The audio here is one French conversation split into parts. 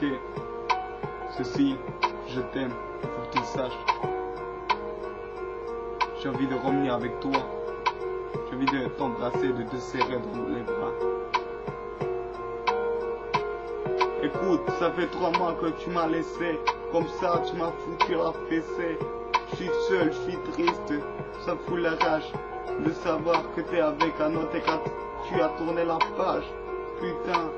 Ok, ceci, je t'aime, faut que tu le saches. J'ai envie de revenir avec toi. J'ai envie de t'embrasser, de te serrer dans les bras. Écoute, ça fait 3 mois que tu m'as laissé. Comme ça, tu m'as foutu la fessée. Je suis seul, je suis triste. Ça me fout la rage de savoir que t'es avec un autre et que tu as tourné la page. Putain,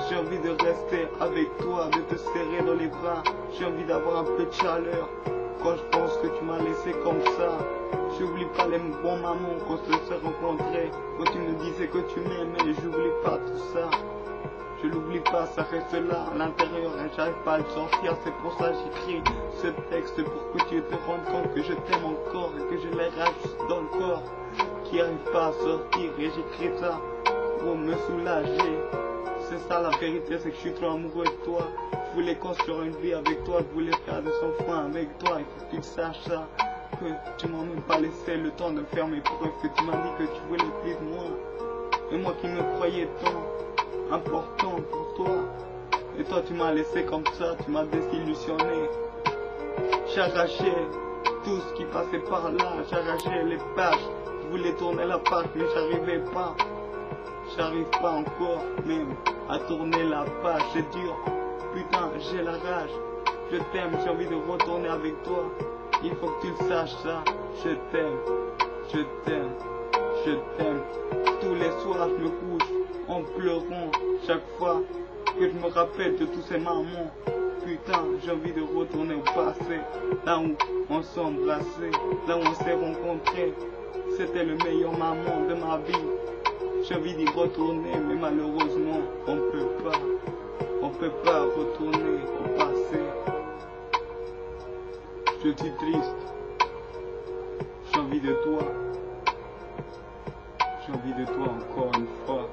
j'ai envie de rester avec toi, de te serrer dans les bras. J'ai envie d'avoir un peu de chaleur quand je pense que tu m'as laissé comme ça. J'oublie pas les bons moments quand on s'est rencontrés, quand tu me disais que tu m'aimais. J'oublie pas tout ça, je l'oublie pas, ça reste là à l'intérieur et j'arrive pas à le sortir. C'est pour ça que j'écris ce texte, pour que tu te rendes compte que je t'aime encore et que j'ai les rages dans le corps qui arrivent pas à sortir. Et j'écris ça pour me soulager. C'est ça la vérité, c'est que je suis trop amoureux de toi. Je voulais construire une vie avec toi, je voulais faire des enfants avec toi. Il faut que tu saches ça, que tu m'as même pas laissé le temps de faire mes preuves, que tu m'as dit que tu voulais plus de moi. Et moi qui me croyais tant important pour toi, et toi tu m'as laissé comme ça, tu m'as désillusionné. J'arrachais tout ce qui passait par là, j'arrachais les pages. Je voulais tourner la page mais j'arrivais pas. J'arrive pas encore même à tourner la page, c'est dur. Putain, j'ai la rage. Je t'aime, j'ai envie de retourner avec toi. Il faut que tu le saches ça. Je t'aime, je t'aime, je t'aime. Tous les soirs je me couche en pleurant chaque fois que je me rappelle de tous ces moments. Putain, j'ai envie de retourner au passé, là où on s'embrassait, là où on s'est rencontrés. C'était le meilleur moment de ma vie. J'ai envie d'y retourner, mais malheureusement, on peut pas retourner au passé. Je suis triste, j'ai envie de toi encore une fois.